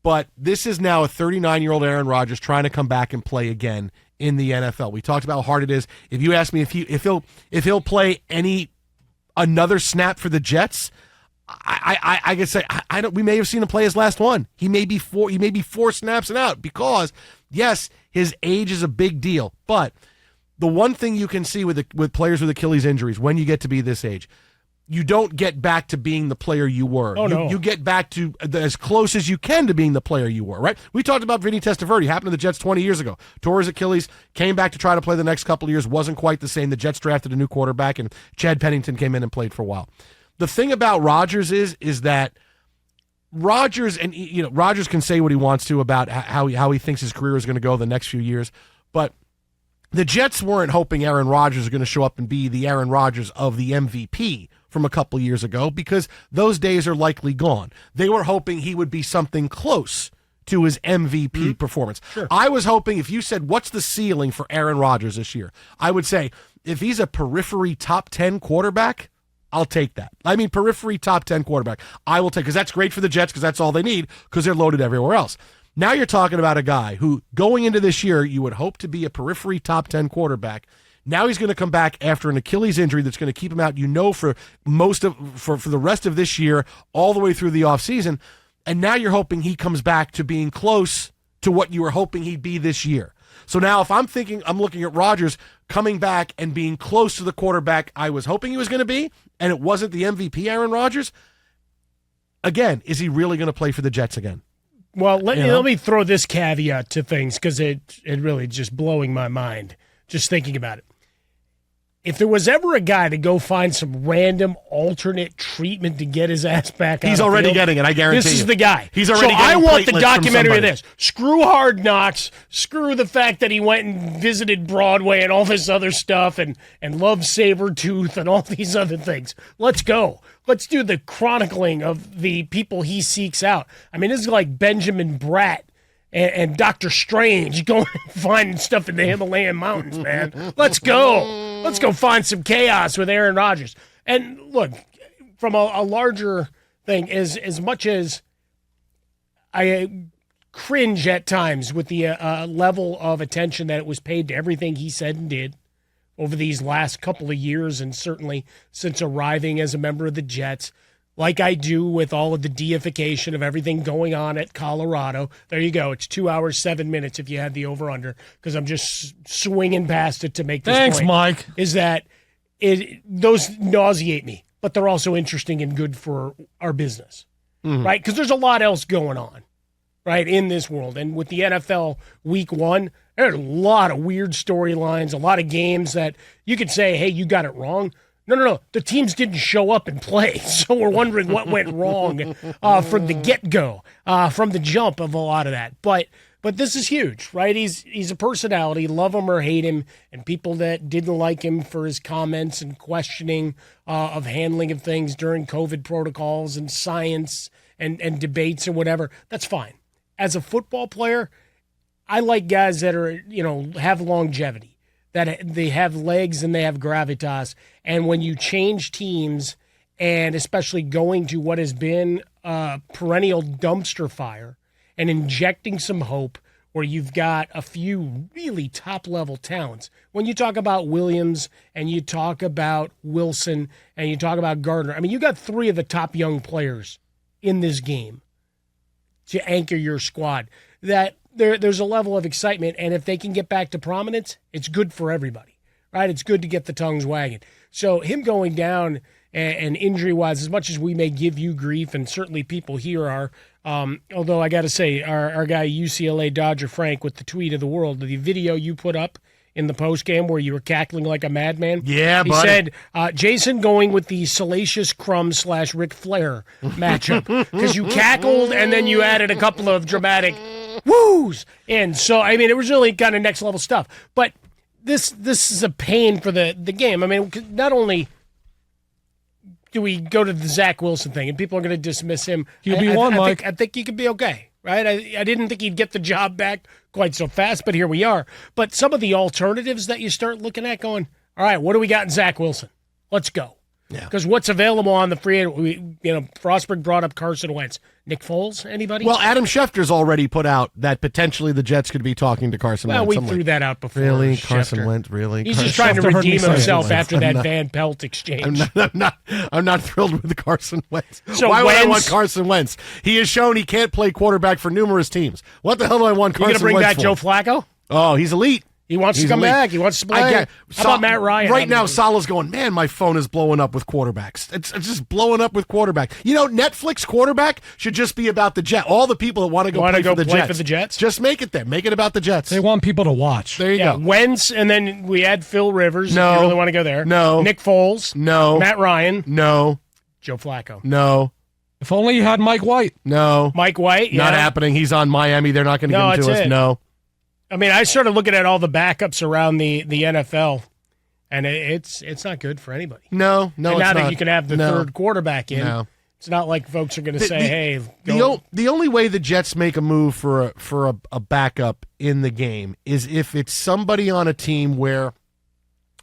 But this is now a 39-year-old Aaron Rodgers trying to come back and play again in the NFL. We talked about how hard it is. If you ask me if he'll play another snap for the Jets, I could say I don't. We may have seen him play his last one. He may be 4 snaps and out because yes, his age is a big deal. But the one thing you can see with players with Achilles injuries when you get to be this age, you don't get back to being the player you were. You get back to as close as you can to being the player you were, right? We talked about Vinny Testaverde. Happened to the Jets 20 years ago. Tore his Achilles, came back to try to play the next couple of years. Wasn't quite the same. The Jets drafted a new quarterback, and Chad Pennington came in and played for a while. The thing about Rodgers is that Rodgers, and Rodgers can say what he wants to about how he thinks his career is going to go the next few years, but the Jets weren't hoping Aaron Rodgers was going to show up and be the Aaron Rodgers of the MVP from a couple years ago because those days are likely gone. They were hoping he would be something close to his MVP performance. Sure. I was hoping if you said, what's the ceiling for Aaron Rodgers this year? I would say if he's a periphery top 10 quarterback, I'll take that. I mean, periphery top 10 quarterback, I will take, because that's great for the Jets because that's all they need because they're loaded everywhere else. Now you're talking about a guy who, going into this year, you would hope to be a periphery top 10 quarterback. Now he's going to come back after an Achilles injury that's going to keep him out, for for the rest of this year, all the way through the offseason. And now you're hoping he comes back to being close to what you were hoping he'd be this year. So now if I'm looking at Rodgers coming back and being close to the quarterback I was hoping he was going to be, and it wasn't the MVP Aaron Rodgers, again, is he really going to play for the Jets again? Well, let me throw this caveat to things because it really just blowing my mind just thinking about it. If there was ever a guy to go find some random alternate treatment to get his ass back on he's the already field, getting it, I guarantee this you. is the guy. He's already so getting I want the platelets documentary of from this. Screw Hard Knocks. Screw the fact that he went and visited Broadway and all this other stuff and loved Sabretooth and all these other things. Let's go. Let's do the chronicling of the people he seeks out. I mean, this is like Benjamin Bratt and Dr. Strange going and finding stuff in the Himalayan mountains, man. Let's go. Let's go find some chaos with Aaron Rodgers. And look, from a larger thing, as much as I cringe at times with the level of attention that it was paid to everything he said and did over these last couple of years, and certainly since arriving as a member of the Jets, like I do with all of the deification of everything going on at Colorado. There you go. It's 2 hours, 7 minutes if you had the over-under, because I'm just swinging past it to make this Thanks, point. Mike. Is that those nauseate me, but they're also interesting and good for our business, right? Because there's a lot else going on, right, in this world. And with the NFL Week 1, there's a lot of weird storylines, a lot of games that you could say, hey, you got it wrong. No. The teams didn't show up and play, so we're wondering what went wrong from the get-go, from the jump of a lot of that. But this is huge, right? He's a personality, love him or hate him, and people that didn't like him for his comments and questioning of handling of things during COVID protocols and science and debates and whatever, that's fine. As a football player, I like guys that are, have longevity, that they have legs and they have gravitas. And when you change teams, and especially going to what has been a perennial dumpster fire and injecting some hope where you've got a few really top-level talents. When you talk about Williams and you talk about Wilson and you talk about Gardner, I mean, you got 3 of the top young players in this game to anchor your squad. That there's a level of excitement, and if they can get back to prominence, it's good for everybody, right? It's good to get the tongues wagging. So him going down and injury-wise, as much as we may give you grief, and certainly people here are, although I got to say, our guy UCLA Dodger Frank with the tweet of the world, the video you put up in the postgame where you were cackling like a madman. Yeah, he buddy. said, Jason going with the Salacious Crumb / Ric Flair matchup because you cackled and then you added a couple of dramatic woos. And so, I mean, it was really kind of next level stuff. But this is a pain for the game. I mean, not only do we go to the Zach Wilson thing and people are going to dismiss him. Mike. I think he could be okay, right? I didn't think he'd get the job back quite so fast, but here we are. But some of the alternatives that you start looking at going, all right, what do we got in Zach Wilson? Let's go. Because what's available on the free agent, Frostberg brought up Carson Wentz. Nick Foles, anybody? Well, Adam Schefter's already put out that potentially the Jets could be talking to Carson Wentz. Well, we threw that out before. Really? Schefter. Carson Wentz? Really? He's just trying to redeem himself after that Van Pelt exchange. I'm not thrilled with Carson Wentz. So why would I want Carson Wentz? He has shown he can't play quarterback for numerous teams. What the hell do I want Carson Wentz for? You going to bring back Joe Flacco? Oh, he's elite. He wants to come back. He wants to play. How about Matt Ryan? Right now, Saleh's going, man, my phone is blowing up with quarterbacks. It's just blowing up with quarterback. Netflix quarterback should just be about the Jets. All the people that want to go play for the Jets. Just make it there. Make it about the Jets. They want people to watch. There you go. Wentz, and then we add Phil Rivers. No. If you really want to go there. No. Nick Foles. No. Matt Ryan. No. Joe Flacco. No. If only you had Mike White. No. Mike White. Yeah. Not happening. He's on Miami. They're not going to give him to us. No. I mean, I started looking at all the backups around the NFL, and it's not good for anybody. No, and now that you can have the third quarterback in, it's not like folks are going to say, "Hey." The only way the Jets make a move for a backup in the game is if it's somebody on a team where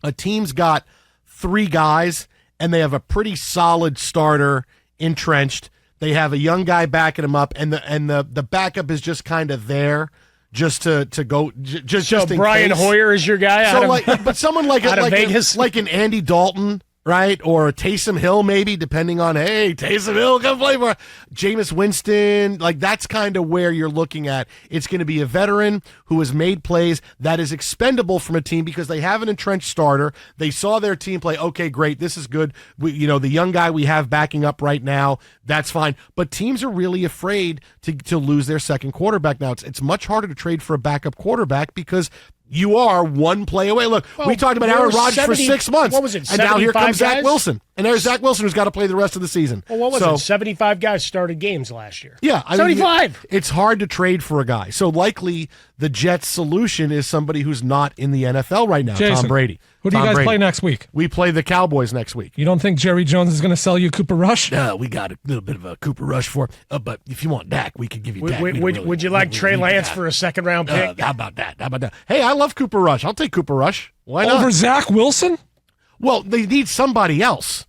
a team's got 3 guys and they have a pretty solid starter entrenched. They have a young guy backing him up, and the backup is just kind of there. Just to go, just in Brian case. Hoyer is your guy. But someone like Vegas, like an Andy Dalton, right, or a Taysom Hill, maybe, depending on Taysom Hill come play for Jameis Winston. Like that's kind of where you're looking at. It's going to be a veteran who has made plays that is expendable from a team because they have an entrenched starter. They saw their team play. Okay, great, this is good. The young guy we have backing up right now, that's fine. But teams are really afraid to lose their second quarterback now. It's much harder to trade for a backup quarterback because you are one play away. Look, we talked about Aaron Rodgers for 6 months. What was it? And now here comes guys? Zach Wilson. And there's Zach Wilson who's got to play the rest of the season. Well, what was it? 75 guys started games last year. Yeah. 75. It's hard to trade for a guy. So likely the Jets' solution is somebody who's not in the NFL right now, Jason, Tom Brady. Who do you guys play next week? We play the Cowboys next week. You don't think Jerry Jones is going to sell you Cooper Rush? We got a little bit of a Cooper Rush for but if you want Dak, we could give you Dak. Would you like Trey Lance for a second-round pick? How about that? Hey, I love Cooper Rush. I'll take Cooper Rush. Why not? Over Zach Wilson? Well, they need somebody else.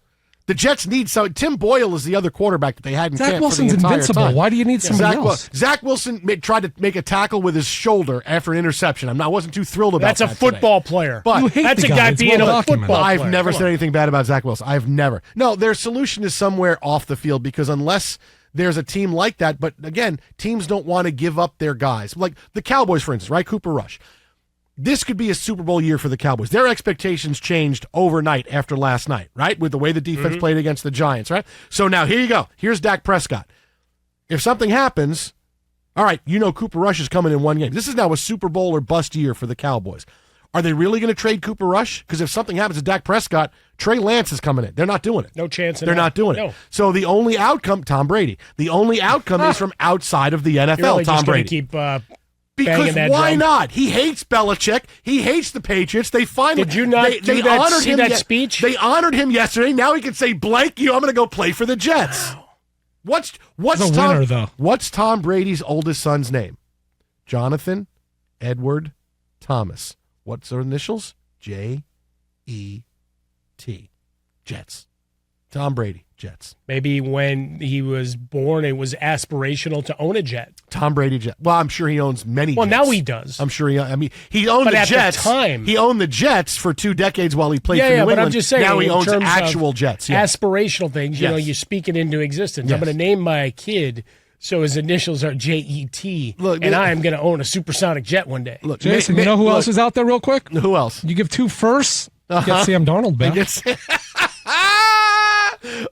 The Jets need Tim Boyle is the other quarterback that they had in Zach camp Wilson's for the entire invincible. time. Why do you need somebody else? Zach Wilson tried to make a tackle with his shoulder after an interception. I wasn't too thrilled about that. That's a football player. But that's a guy being a football player. I've never said anything bad about Zach Wilson. I've never. No, their solution is somewhere off the field because unless there's a team like that, but again, teams don't want to give up their guys. Like the Cowboys, for instance, right? Cooper Rush. This could be a Super Bowl year for the Cowboys. Their expectations changed overnight after last night, right? With the way the defense played against the Giants, right? So now here you go. Here's Dak Prescott. If something happens, all right, Cooper Rush is coming in one game. This is now a Super Bowl or bust year for the Cowboys. Are they really going to trade Cooper Rush? Because if something happens to Dak Prescott, Trey Lance is coming in. They're not doing it. No chance. They're not doing it. So the only outcome, Tom Brady, the only outcome is from outside of the NFL, You're really Tom Brady. Keep because why not? He hates Belichick. He hates the Patriots. They finally did you not see that speech? They honored him yesterday. Now he can say, "Blank you, I'm going to go play for the Jets." Wow. What's Tom Brady's oldest son's name? Jonathan Edward Thomas. What's their initials? J-E-T. Jets. Tom Brady. Jets. Maybe when he was born, it was aspirational to own a jet. Tom Brady jet. Well, I'm sure he owns many. Well, jets. now he does. I'm sure he owned the Jets. The time, he owned the Jets for 2 decades while he played for New England. But I'm just saying, now he owns actual jets. Yeah. Aspirational things. You speak it into existence. Yes. I'm going to name my kid so his initials are J-E-T, and I am going to own a supersonic jet one day. Look, Jason, you know who else is out there real quick? Who else? You give 2 firsts, get Sam Darnold back.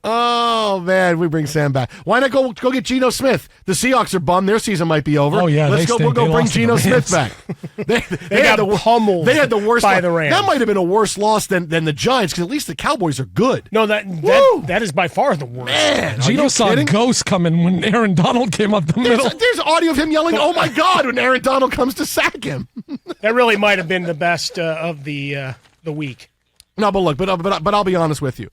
Oh, man, we bring Sam back. Why not go get Geno Smith? The Seahawks are bummed. Their season might be over. Oh, yeah. We'll go bring Geno Smith back. They got pummeled They had the worst by the Rams. That might have been a worse loss than the Giants because at least the Cowboys are good. No, that is by far the worst. Man, Geno saw ghosts coming when Aaron Donald came up the middle. There's audio of him yelling, "Oh, my God," when Aaron Donald comes to sack him. That really might have been the best of the week. No, but look, but I'll be honest with you.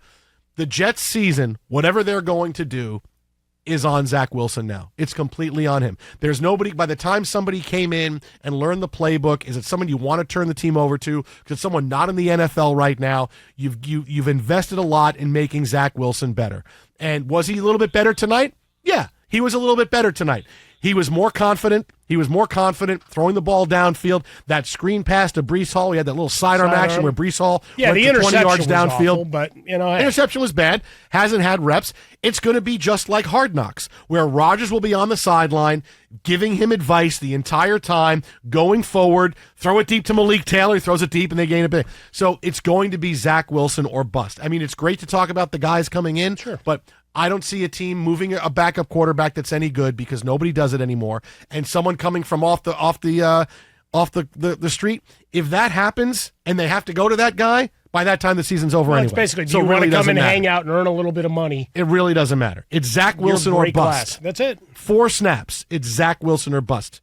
The Jets season, whatever they're going to do, is on Zach Wilson now. It's completely on him. There's nobody, by the time somebody came in and learned the playbook, is it someone you want to turn the team over to? Because it's someone not in the NFL right now. You've invested a lot in making Zach Wilson better. And was he a little bit better tonight? Yeah, he was a little bit better tonight. He was more confident. He was more confident throwing the ball downfield. That screen pass to Breece Hall, he had that little sidearm action where Breece Hall went the to 20 interception yards was downfield. awful, but hey. Interception was bad. Hasn't had reps. It's going to be just like Hard Knocks, where Rodgers will be on the sideline giving him advice the entire time, going forward, throw it deep to Malik Taylor, he throws it deep, and they gain a bit. So it's going to be Zach Wilson or bust. I mean, it's great to talk about the guys coming in, but I don't see a team moving a backup quarterback that's any good because nobody does it anymore. And someone coming from off the street, if that happens and they have to go to that guy, by that time the season's over anyway. It's basically, do so you it want really to come doesn't and matter. hang out and earn a little bit of money? It really doesn't matter. It's Zach Wilson or bust. That's it. 4 snaps. It's Zach Wilson or bust.